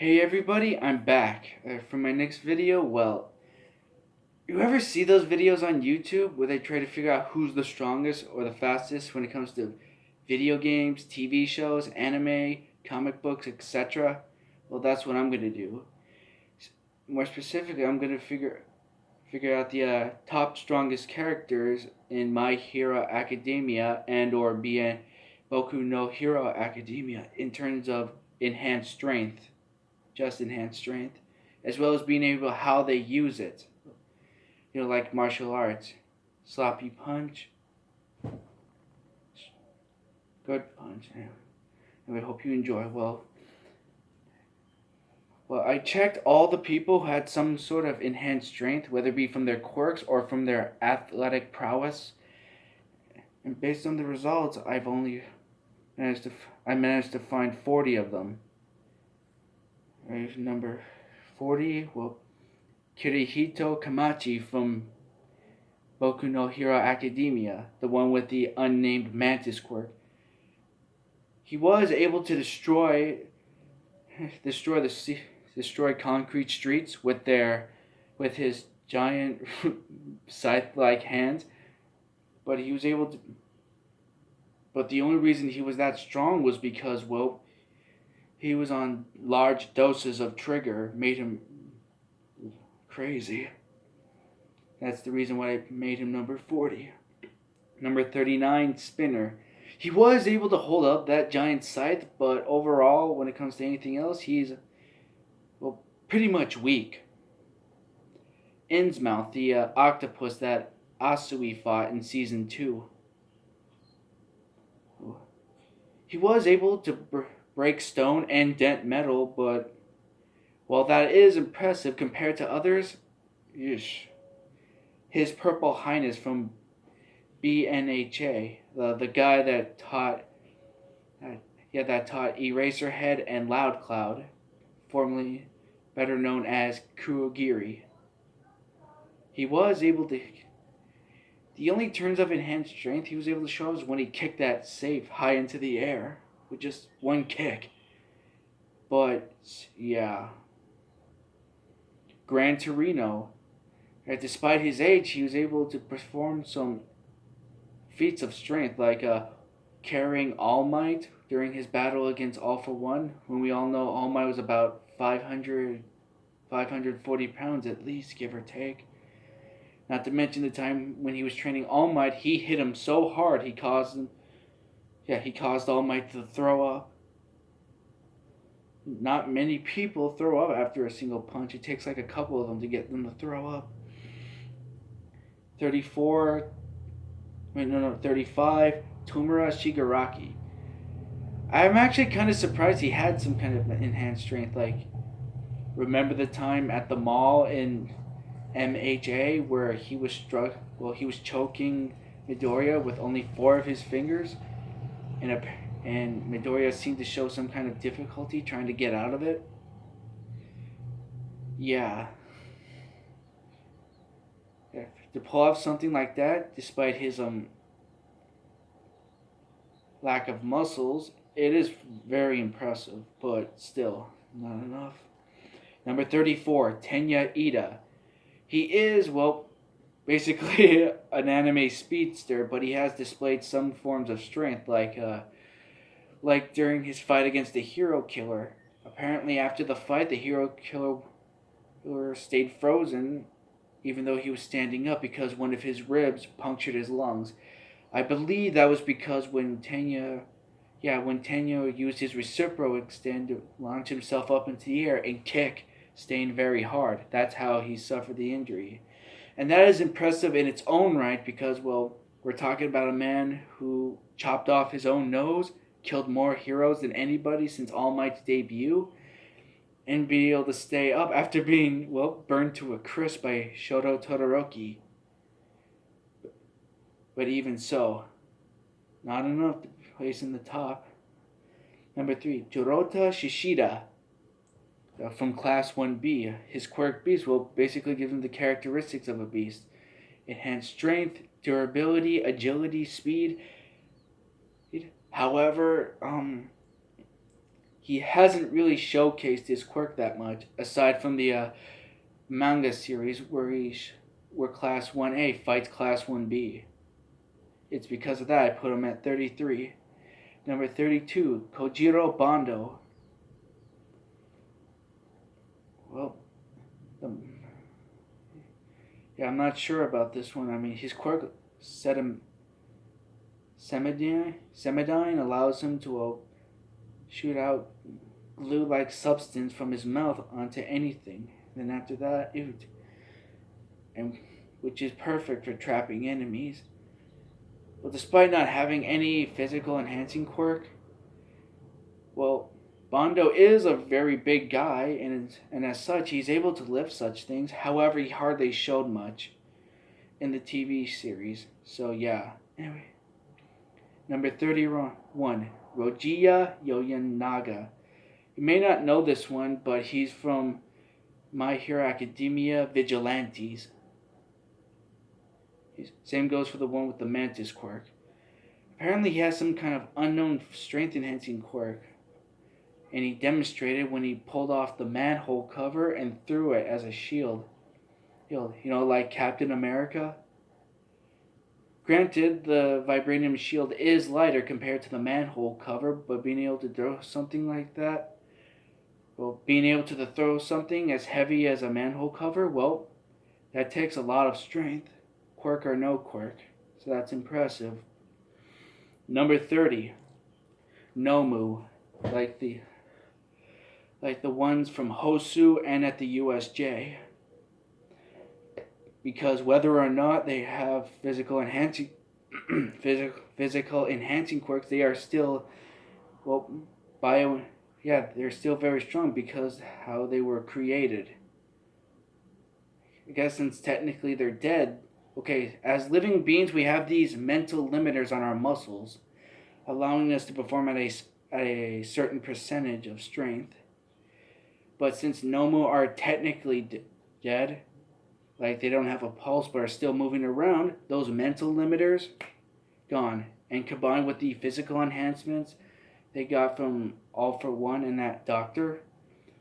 Hey everybody, I'm back for my next video. Well, you ever see those videos on YouTube where they try to figure out who's the strongest or the fastest when it comes to video games, TV shows, anime, comic books, etc.? Well, that's what I'm gonna do. More specifically, I'm gonna figure out the top strongest characters in My Hero Academia and or Boku no Hero Academia in terms of enhanced strength, just enhanced strength, as well as being able how they use it. Like martial arts, sloppy punch, good punch. And we hope you enjoy. Well, I checked all the people who had some sort of enhanced strength, whether it be from their quirks or from their athletic prowess. And based on the results, I managed to find 40 of them. Right, number 40. Well, Kirihito Kamachi from Boku no Hero Academia, the one with the unnamed mantis quirk. He was able to destroy concrete streets with his giant scythe-like hands, but he was able to. But the only reason he was that strong was because he was on large doses of trigger, made him crazy. That's the reason why I made him number 40. Number 39, Spinner. He was able to hold up that giant scythe, but overall, when it comes to anything else, he's pretty much weak. Innsmouth, the octopus that Asui fought in season 2. He was able to break stone and dent metal, but while that is impressive compared to others, his Purple Highness from BNHA, the guy that taught Eraserhead and Loud Cloud, formerly better known as Kurogiri. He was able to. The only turns of enhanced strength he was able to show was when he kicked that safe high into the air with just one kick. But yeah, Gran Torino. Despite his age, he was able to perform some feats of strength, like carrying All Might during his battle against All For One, when we all know All Might was about 540 pounds at least, give or take. Not to mention the time when he was training All Might, he hit him so hard he caused All Might to throw up. Not many people throw up after a single punch. It takes like a couple of them to get them to throw up. 35, Tomura Shigaraki. I'm actually kind of surprised he had some kind of enhanced strength. Like, remember the time at the mall in MHA where he was choking Midoriya with only 4 of his fingers, and Midoriya seemed to show some kind of difficulty trying to get out of it. Yeah. To pull off something like that, despite his lack of muscles, it is very impressive, but still not enough. Number 34, Tenya Ida. He is, basically an anime speedster, but he has displayed some forms of strength, like during his fight against the Hero Killer. Apparently, after the fight, the Hero Killer stayed frozen, even though he was standing up, because one of his ribs punctured his lungs. I believe that was because when Tenya used his Recipro extend to launch himself up into the air and kick, staying very hard. That's how he suffered the injury. And that is impressive in its own right because, we're talking about a man who chopped off his own nose, killed more heroes than anybody since All Might's debut, and be able to stay up after being, burned to a crisp by Shoto Todoroki. But even so, not enough to place in the top. Number 3, Jorota Shishida from Class 1B. His quirk beast will basically give him the characteristics of a beast. Enhanced strength, durability, agility, speed. However, he hasn't really showcased his quirk that much, aside from the manga series where Class 1A fights Class 1B. It's because of that I put him at 33. Number 32, Kojiro Bando. Well, yeah, I'm not sure about this one. I mean, his quirk Semidine allows him to shoot out glue-like substance from his mouth onto anything. Then after that, and which is perfect for trapping enemies. But despite not having any physical enhancing quirk, well, Bondo is a very big guy, and as such, he's able to lift such things. However, he hardly showed much in the TV series. So yeah. Anyway, number 31, Rojiya Yoyanaga. You may not know this one, but he's from My Hero Academia Vigilantes. Same goes for the one with the Mantis quirk. Apparently he has some kind of unknown strength enhancing quirk. And he demonstrated when he pulled off the manhole cover and threw it as a shield. You know, like Captain America. Granted, the vibranium shield is lighter compared to the manhole cover, but being able to throw something like that, well, being able to throw something as heavy as a manhole cover, well, that takes a lot of strength, quirk or no quirk, so that's impressive. Number 30, Nomu, like the ones from Hosu and at the USJ. Because whether or not they have physical enhancing quirks, they are still, well, they're still very strong because how they were created. I guess since technically they're dead, okay, as living beings we have these mental limiters on our muscles, allowing us to perform at a certain percentage of strength. But since Nomu are technically dead, like they don't have a pulse but are still moving around, those mental limiters, gone. And combined with the physical enhancements they got from All for One and that doctor,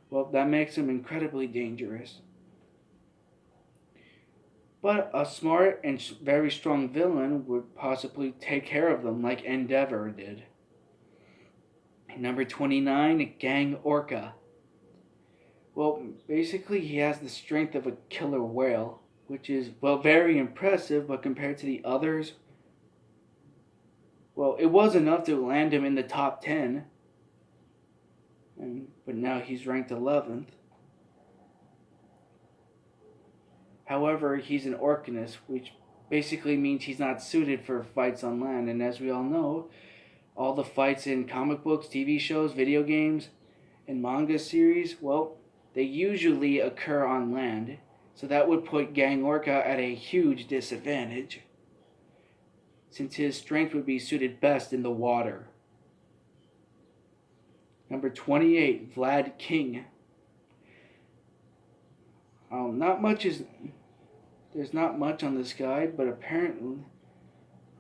well, that makes them incredibly dangerous. But a smart and very strong villain would possibly take care of them like Endeavor did. Number 29, Gang Orca. Well, basically he has the strength of a killer whale, which is, well, very impressive, but compared to the others, well, it was enough to land him in the top 10, but now he's ranked 11th. However, he's an Orcanus, which basically means he's not suited for fights on land, and as we all know, all the fights in comic books, TV shows, video games, and manga series, well, they usually occur on land, so that would put Gang Orca at a huge disadvantage, since his strength would be suited best in the water. Number 28, Vlad King. There's not much on this guy, but apparently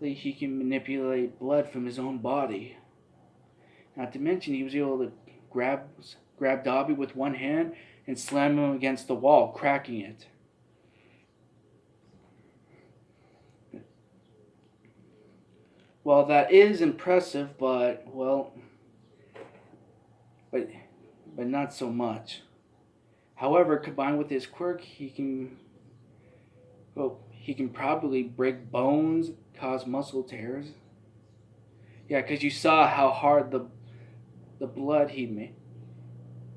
he can manipulate blood from his own body. Not to mention he was able to grab Dobby with one hand and slam him against the wall, cracking it. Well, that is impressive, but not so much. However, combined with his quirk, he can probably break bones, cause muscle tears. Yeah, because you saw how hard the blood he made.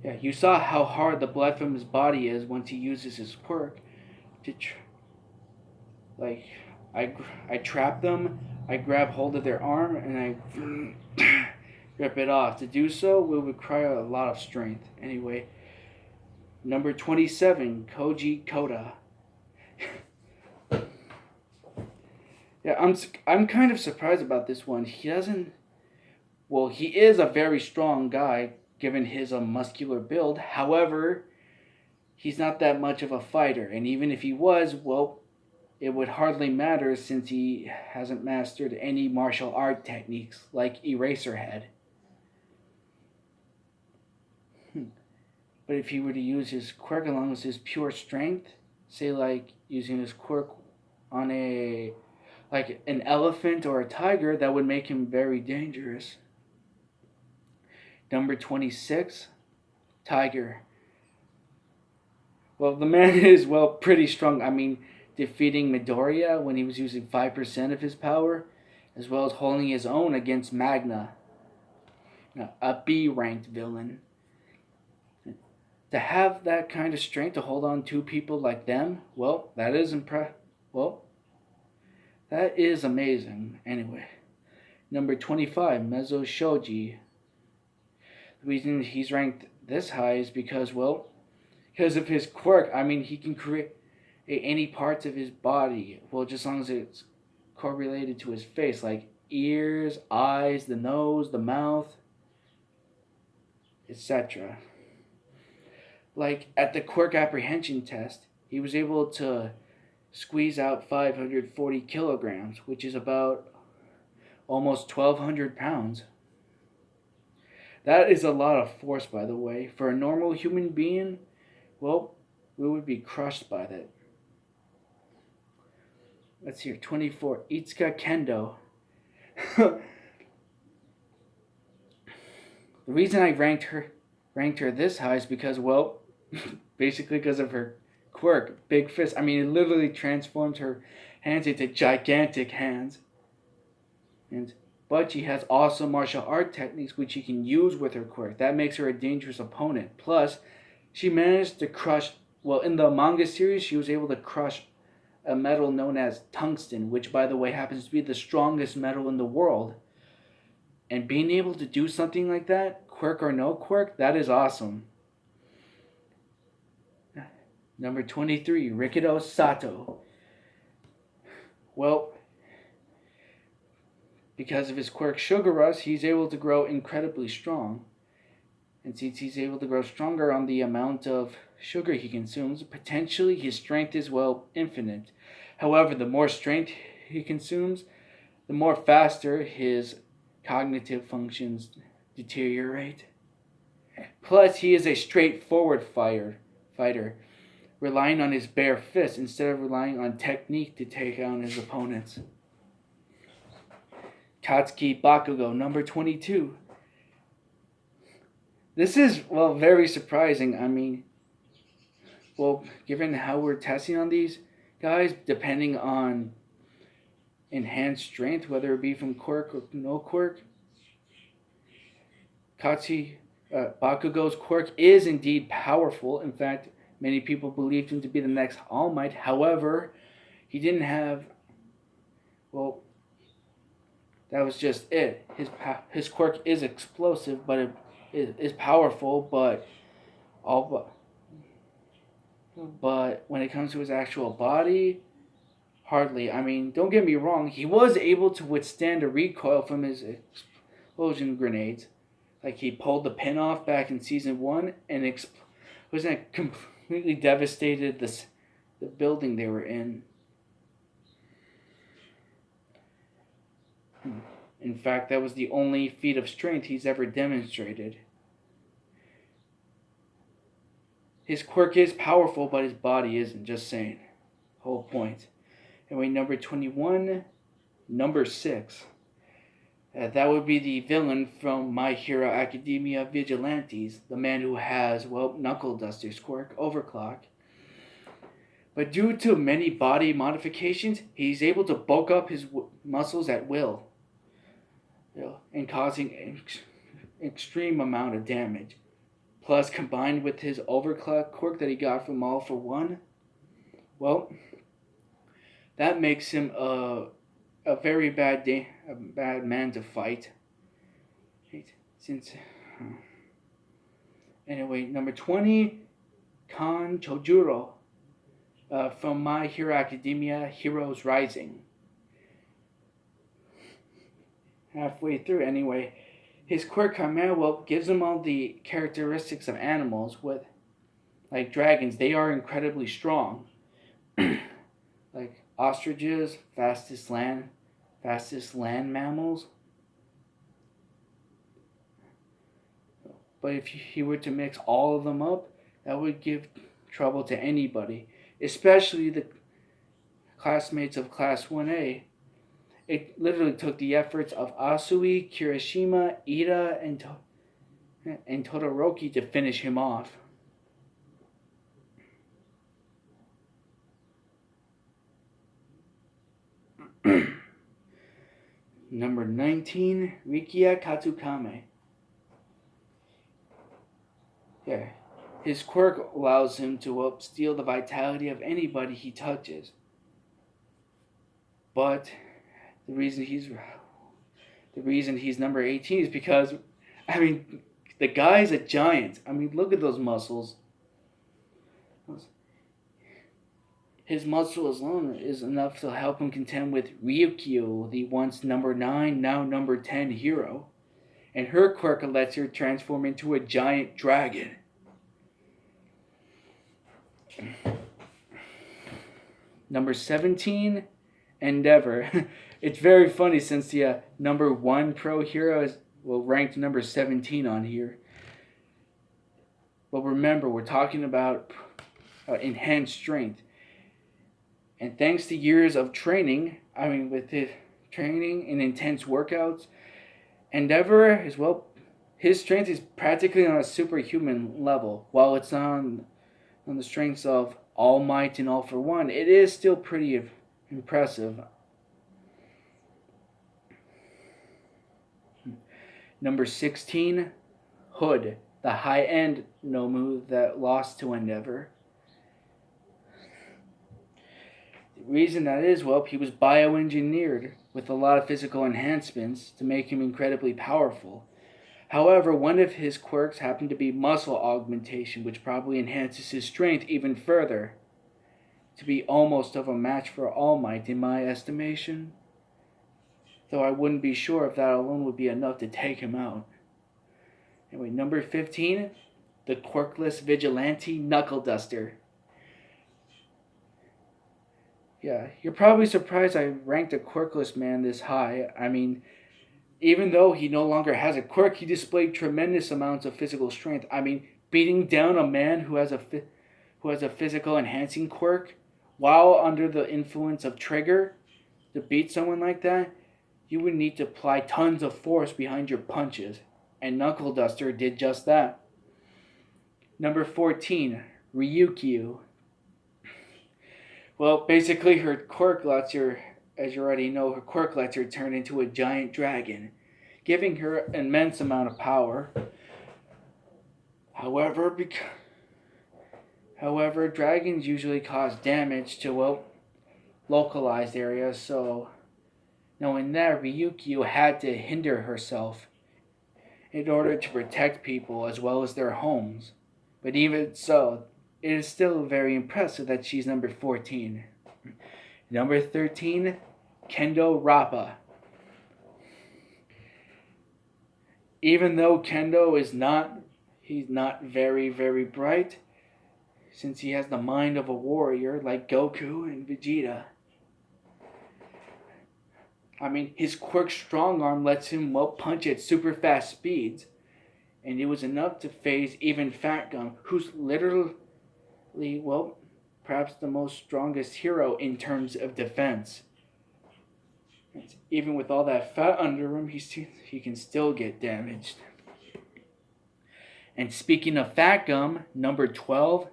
Yeah, you saw how hard the blood from his body is once he uses his quirk to I trap them, I grab hold of their arm, and I rip it off. To do so will require a lot of strength. Anyway, number 27, Koji Koda. Yeah, I'm kind of surprised about this one. He is a very strong guy given his muscular build. However, he's not that much of a fighter, and even if he was, well, it would hardly matter since he hasn't mastered any martial art techniques like Eraserhead. But if he were to use his quirk along with his pure strength, say like using his quirk on a like an elephant or a tiger, that would make him very dangerous. Number 26, Tiger. Well, the man is, well, pretty strong. I mean, defeating Midoriya when he was using 5% of his power, as well as holding his own against Magna, a B ranked villain. To have that kind of strength to hold on to people like them, well, that is well, that is amazing. Anyway, number 25, Mezo Shoji. The reason he's ranked this high is because, well, because of his quirk. I mean, he can create any parts of his body, well, just as long as it's correlated to his face, like ears, eyes, the nose, the mouth, etc. Like at the quirk apprehension test, he was able to squeeze out 540 kilograms, which is about almost 1,200 pounds. That is a lot of force, by the way. For a normal human being, well, we would be crushed by that. Let's see here, 24, Itsuka Kendo. The reason I ranked her this high is because, well, basically because of her quirk, Big Fist. I mean, it literally transforms her hands into gigantic hands. But she has awesome martial art techniques which she can use with her quirk. That makes her a dangerous opponent. Plus, she managed to crush, well, in the manga series, she was able to crush a metal known as tungsten, which, by the way, happens to be the strongest metal in the world. And being able to do something like that, quirk or no quirk, that is awesome. Number 23, Rikido Sato. Well, because of his quirk Sugar Rush, he's able to grow incredibly strong. And since he's able to grow stronger on the amount of sugar he consumes, potentially his strength is, well, infinite. However, the more strength he consumes, the more faster his cognitive functions deteriorate. Plus, he is a straightforward fighter, relying on his bare fist instead of relying on technique to take out his opponents. Katsuki Bakugo, number 22. This is, well, very surprising. I mean, well, given how we're testing on these guys, depending on enhanced strength, whether it be from quirk or no quirk, Katsuki Bakugo's quirk is indeed powerful. In fact, many people believed him to be the next All Might. However, he didn't have, well, that was just it. His quirk is explosive, but it is powerful, but when it comes to his actual body, hardly. I mean, don't get me wrong, he was able to withstand a recoil from his explosion grenades. Like, he pulled the pin off back in season 1, and wasn't completely devastated the building they were in. In fact, that was the only feat of strength he's ever demonstrated. His quirk is powerful, but his body isn't, just saying. Whole point. Anyway, number 21, number 6. That would be the villain from My Hero Academia Vigilantes, the man who has, well, Knuckle Duster's quirk, Overclock. But due to many body modifications, he's able to bulk up his muscles at will, and causing an extreme amount of damage. Plus, combined with his Overclock quirk that he got from All for One, well, that makes him a very bad man to fight. Anyway, number 20, Kan Chojuro, from My Hero Academia Heroes Rising. Halfway through, anyway. His quirk Chimera, well, gives him all the characteristics of animals. With, like dragons, they are incredibly strong. Like ostriches, fastest land mammals. But if he were to mix all of them up, that would give trouble to anybody, especially the classmates of Class 1A. It literally took the efforts of Asui, Kirishima, Ida, and Todoroki to finish him off. Number 19, Rikia Katsukame. Yeah, his quirk allows him to steal the vitality of anybody he touches. But the reason he's number 18 is because, the guy's a giant. Look at those muscles. His muscles alone is enough to help him contend with Ryukyu, the once number 9, now number 10 hero. And her quirk lets her transform into a giant dragon. Number 17, Endeavor. It's very funny since the number 1 pro hero is ranked number 17 on here. But remember, we're talking about enhanced strength. And thanks to years of training, with his training and intense workouts, Endeavor is, his strength is practically on a superhuman level. While it's not on the strengths of All Might and All for One, it is still pretty impressive. Number 16, Hood, the high-end Nomu that lost to Endeavor. The reason that is, he was bioengineered with a lot of physical enhancements to make him incredibly powerful. However, one of his quirks happened to be muscle augmentation, which probably enhances his strength even further, to be almost of a match for All Might in my estimation. Though I wouldn't be sure if that alone would be enough to take him out. Anyway, number 15, the quirkless vigilante Knuckle Duster. Yeah, you're probably surprised I ranked a quirkless man this high. Even though he no longer has a quirk, he displayed tremendous amounts of physical strength. Beating down a man who has a physical enhancing quirk while under the influence of trigger, to beat someone like that, you would need to apply tons of force behind your punches. And Knuckle Duster did just that. Number 14, Ryukyu. Basically her quirk lets her, as you already know, her quirk lets her turn into a giant dragon, giving her an immense amount of power. However, dragons usually cause damage to, localized areas, so knowing that, Ryukyu had to hinder herself in order to protect people as well as their homes. But even so, it is still very impressive that she's number 14. Number 13, Kendo Rappa. Even though Kendo he's not very, very bright, since he has the mind of a warrior like Goku and Vegeta. His quirk Strong Arm lets him punch at super fast speeds, and it was enough to phase even Fat Gum, who's literally, perhaps the most strongest hero in terms of defense. Even with all that fat under him, he can still get damaged. And speaking of Fat Gum, number 12,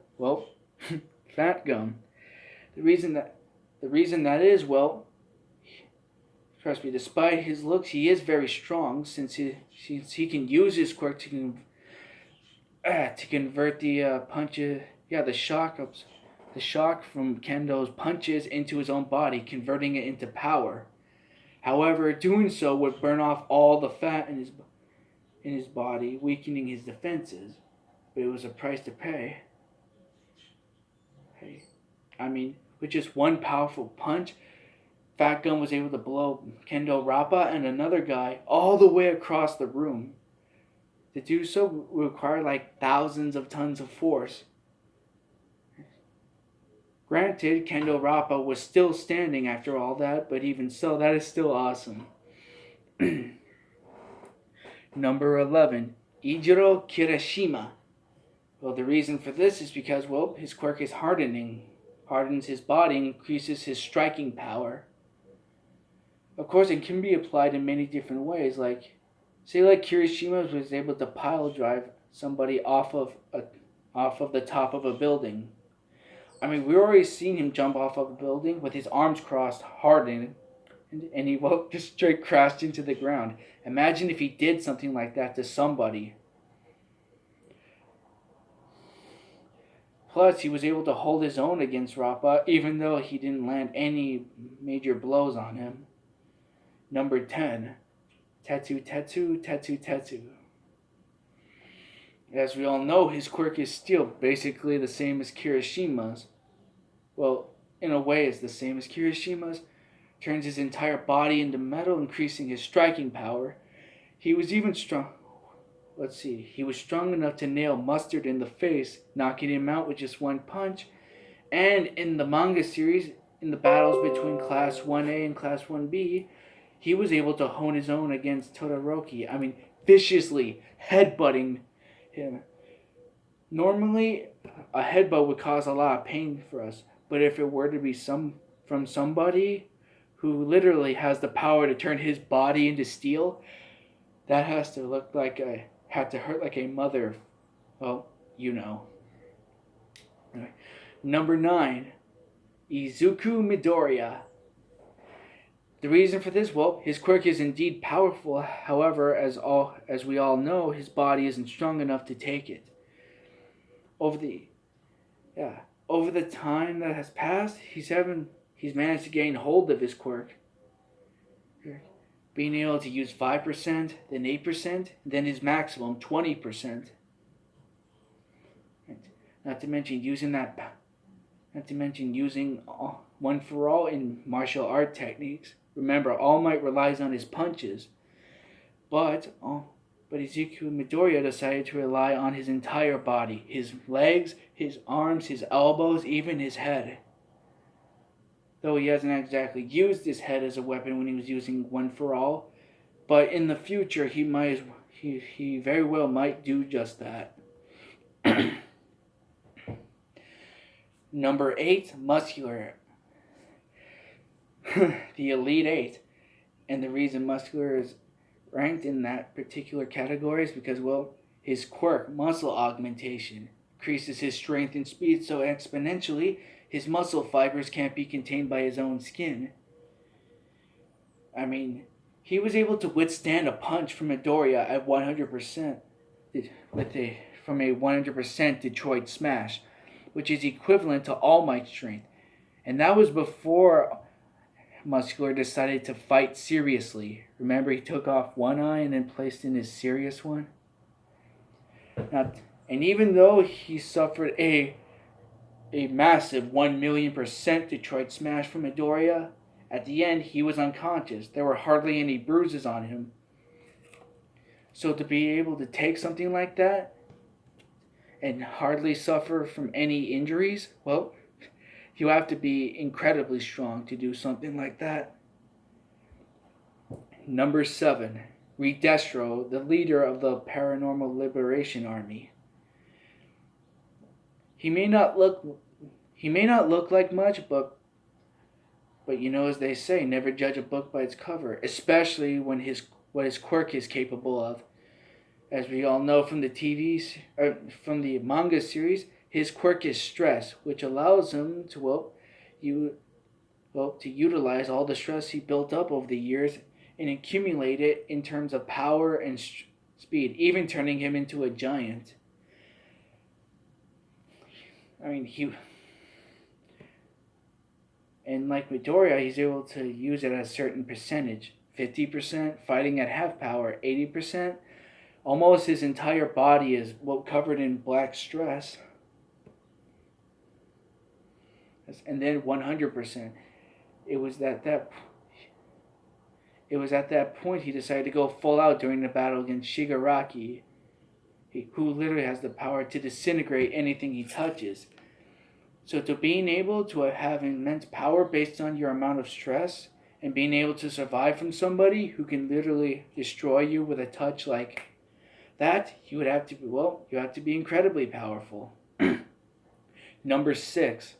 Fat Gum. The reason that is, trust me, despite his looks, he is very strong since he can use his quirk to convert the punches, the shock from Kendo's punches into his own body, converting it into power. However, doing so would burn off all the fat in his body, weakening his defenses. But it was a price to pay. With just one powerful punch, Fat Gun was able to blow Kendo Rappa and another guy all the way across the room. To do so would require thousands of tons of force. Granted, Kendo Rappa was still standing after all that, but even so, that is still awesome. Number 11, Ijiro Kirishima. Well, the reason for this is because, his quirk is hardening. Hardens his body, increases his striking power. Of course, it can be applied in many different ways. Say Kirishima was able to pile drive somebody off of the top of a building. I mean, we've already seen him jump off of a building with his arms crossed, hardened, and he just straight crashed into the ground. Imagine if he did something like that to somebody. Plus, he was able to hold his own against Rappa, even though he didn't land any major blows on him. Number 10. Tetsu, Tetsu, Tetsu, Tetsu. As we all know, his quirk is still basically the same as Kirishima's. Well, in a way, it's the same as Kirishima's. Turns his entire body into metal, increasing his striking power. He was even strong. He was strong enough to nail Mustard in the face, knocking him out with just one punch. And in the manga series, in the battles between Class 1A and Class 1B, he was able to hone his own against Todoroki. I mean, viciously headbutting him. Normally, a headbutt would cause a lot of pain for us, but if it were to be from somebody who literally has the power to turn his body into steel, that has to hurt like a mother. Well, you know. Anyway. Number 9, Izuku Midoriya. The reason for this, his quirk is indeed powerful. However, as we all know, his body isn't strong enough to take it. Over the time that has passed, he's managed to gain hold of his quirk, being able to use 5%, then 8%, then his maximum 20%. Not to mention using one for all in martial art techniques. Remember, All Might relies on his punches, but Izuku Midoriya decided to rely on his entire body, his legs, his arms, his elbows, even his head. Though he hasn't exactly used his head as a weapon when he was using One for All, but in the future he very well might do just that. Number 8, Muscular. The Elite 8. And the reason Muscular is ranked in that particular category is because, his quirk, muscle augmentation, increases his strength and speed so exponentially his muscle fibers can't be contained by his own skin. I mean, he was able to withstand a punch from Midoriya at 100% from a 100% Detroit Smash, which is equivalent to All Might's strength. And that was before Muscular decided to fight seriously. Remember, he took off one eye and then placed in his serious one? And even though he suffered a massive 1,000,000% Detroit Smash from Midoriya, at the end he was unconscious. There were hardly any bruises on him. So to be able to take something like that and hardly suffer from any injuries, you have to be incredibly strong to do something like that. Number 7, Redestro, the leader of the Paranormal Liberation Army. He may not look like much, but as they say, never judge a book by its cover, especially when what his quirk is capable of. As we all know from the manga series, his quirk is stress, which allows him to utilize all the stress he built up over the years and accumulate it in terms of power and speed, even turning him into a giant. I mean, and like Midoriya, he's able to use it at a certain percentage. 50%, fighting at half power, 80%. Almost his entire body is covered in black stress. And then 100%. It was at that point he decided to go full out during the battle against Shigaraki, who literally has the power to disintegrate anything he touches. So to being able to have immense power based on your amount of stress and being able to survive from somebody who can literally destroy you with a touch like that you would have to be, you have to be incredibly powerful. Number 6,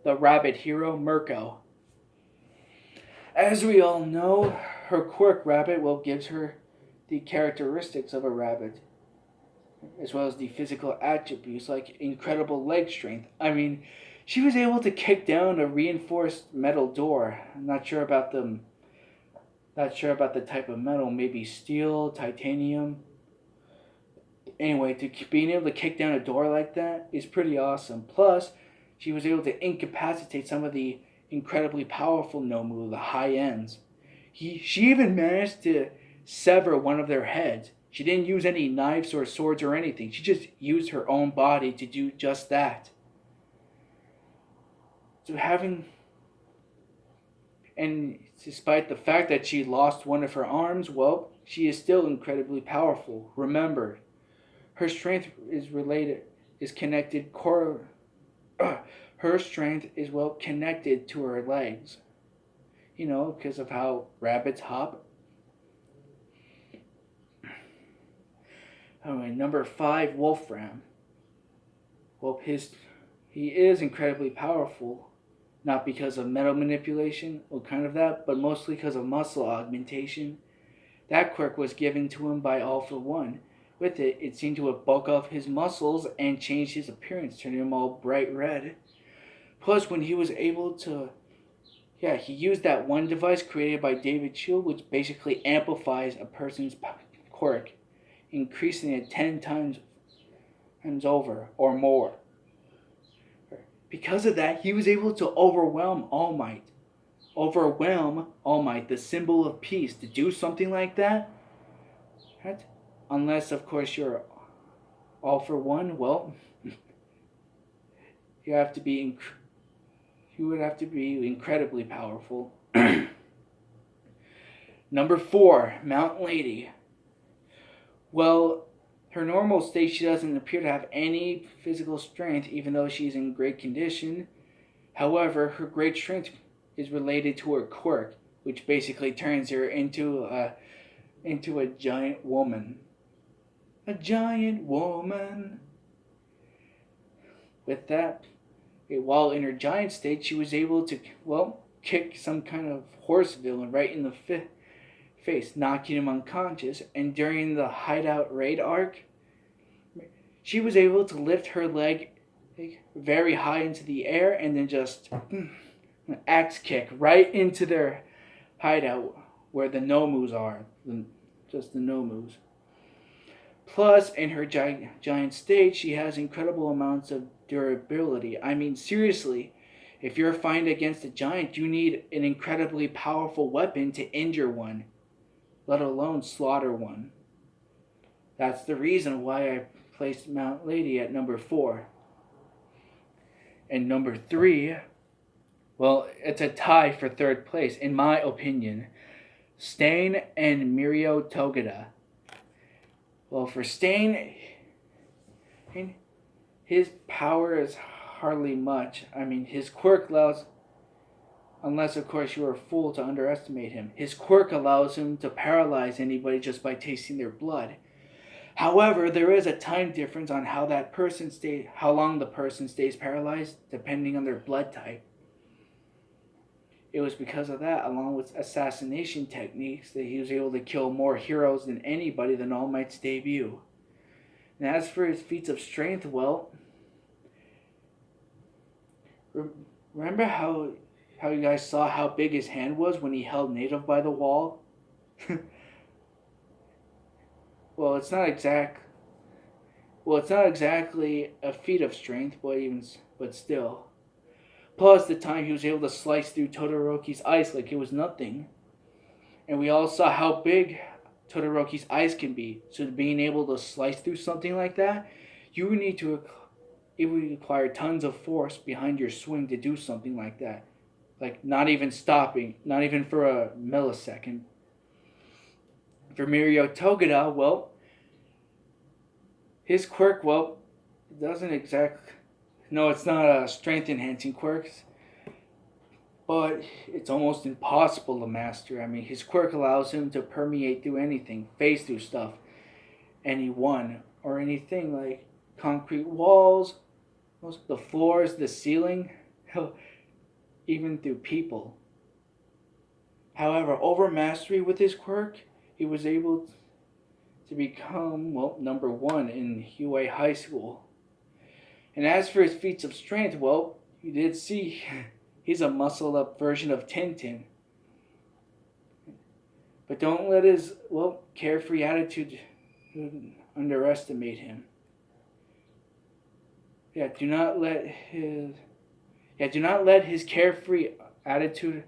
the rabbit hero Mirko. As we all know, her quirk rabbit gives her the characteristics of a rabbit, as well as the physical attributes like incredible leg strength. I mean, she was able to kick down a reinforced metal door. I'm not sure about the type of metal, maybe steel, titanium. Anyway, being able to kick down a door like that is pretty awesome. Plus, she was able to incapacitate some of the incredibly powerful Nomu, the high ends. She even managed to sever one of their heads. She didn't use any knives or swords or anything. She just used her own body to do just that. And despite the fact that she lost one of her arms, she is still incredibly powerful. Remember, her strength is connected her strength is connected to her legs. Because of how rabbits hop. Alright, number 5, Wolfram. He is incredibly powerful, not because of metal manipulation or kind of that, but mostly because of muscle augmentation. That quirk was given to him by All For One. With it, it seemed to have bulked up his muscles and changed his appearance, turning him all bright red. Plus, when he was able to... he used that one device created by David Shield, which basically amplifies a person's quirk, increasing it 10 times over or more. Because of that, he was able to overwhelm All Might. The symbol of peace. To do something like that, unless, of course, you're All For One, you would have to be incredibly powerful. Number 4, Mountain Lady. Her normal state, she doesn't appear to have any physical strength, even though she's in great condition. However, her great strength is related to her quirk, which basically turns her into a giant woman. A giant woman. With that, while in her giant state, she was able to, kick some kind of horse villain right in the face, knocking him unconscious. And during the hideout raid arc, she was able to lift her leg very high into the air and then just axe kick right into their hideout where the Nomus are. Just the Nomus. Plus, in her giant state, she has incredible amounts of durability. I mean, seriously, if you're fighting against a giant, you need an incredibly powerful weapon to injure one, let alone slaughter one. That's the reason why I placed Mount Lady at number 4. And number 3, it's a tie for 3rd place, in my opinion. Stain and Mirio Togeda. For Stain, his power is hardly much. I mean, his quirk allows, unless of course you are a fool to underestimate him, his quirk allows him to paralyze anybody just by tasting their blood. However, there is a time difference on how long the person stays paralyzed, depending on their blood type. It was because of that, along with assassination techniques, that he was able to kill more heroes than anybody than All Might's debut. And as for his feats of strength, remember how you guys saw how big his hand was when he held Native by the wall? It's not exactly a feat of strength, but still. Plus, the time he was able to slice through Todoroki's ice like it was nothing. And we all saw how big Todoroki's ice can be. So being able to slice through something like that, it would require tons of force behind your swing to do something like that. Like not even stopping, not even for a millisecond. For Mirio Togeda, his quirk, it doesn't exactly... No, it's not a strength-enhancing quirk, but it's almost impossible to master. I mean, his quirk allows him to permeate through anything, phase through stuff, anyone or anything like concrete walls, the floors, the ceiling, even through people. However, over mastery with his quirk, he was able to become, well, number one in UA High School. And as for his feats of strength, well, you did see he's a muscled up version of Tintin. But don't let his, well, carefree attitude underestimate him. Do not let his carefree attitude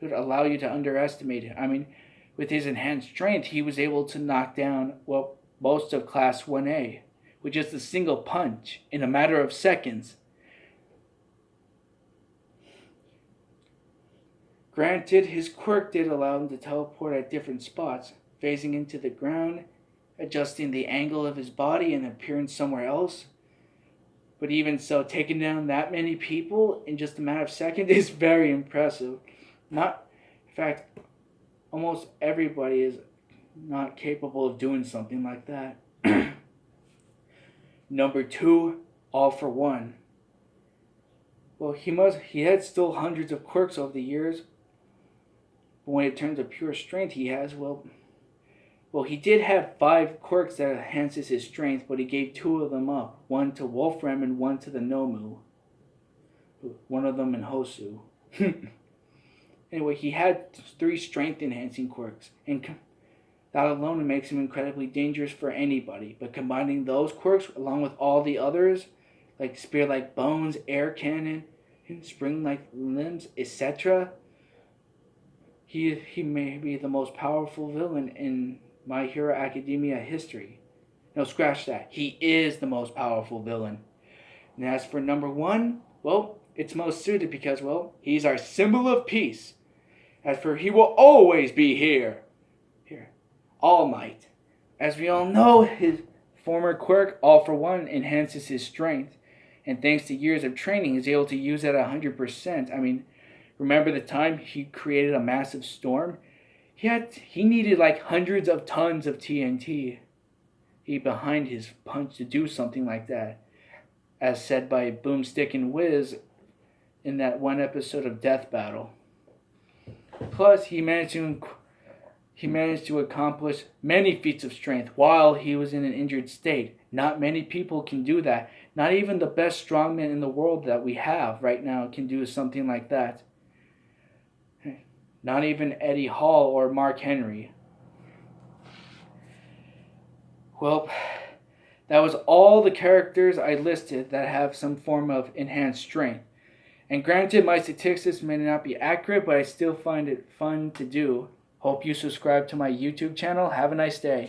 allow you to underestimate him. I mean, with his enhanced strength, he was able to knock down, well, most of Class 1A with just a single punch in a matter of seconds. Granted, his quirk did allow him to teleport at different spots, phasing into the ground, adjusting the angle of his body and appearing somewhere else. But even so, taking down that many people in just a matter of seconds is very impressive. In fact, almost everybody is not capable of doing something like that. Number 2, All for One. Well, he had still hundreds of quirks over the years. But when it turns to pure strength, he has, well, he did have 5 quirks that enhances his strength, but he gave 2 of them up. One to Wolfram and one to the Nomu. One of them in Hosu. Anyway, he had 3 strength enhancing quirks, and that alone makes him incredibly dangerous for anybody. But combining those quirks along with all the others, like spear-like bones, air cannon, and spring-like limbs, etc., he may be the most powerful villain in My Hero Academia history. No, scratch that. He is the most powerful villain. And as for number 1, well, it's most suited because, well, he's our symbol of peace. As for he will always be here. All Might. As we all know, his former quirk, All for One, enhances his strength. And thanks to years of training, he's able to use it 100%. I mean, remember the time he created a massive storm? He needed like hundreds of tons of TNT behind his punch to do something like that. As said by Boomstick and Wiz in that one episode of Death Battle. Plus, he managed to accomplish many feats of strength while he was in an injured state. Not many people can do that. Not even the best strongmen in the world that we have right now can do something like that. Not even Eddie Hall or Mark Henry. Well, that was all the characters I listed that have some form of enhanced strength. And granted, my statistics may not be accurate, but I still find it fun to do. Hope you subscribe to my YouTube channel. Have a nice day.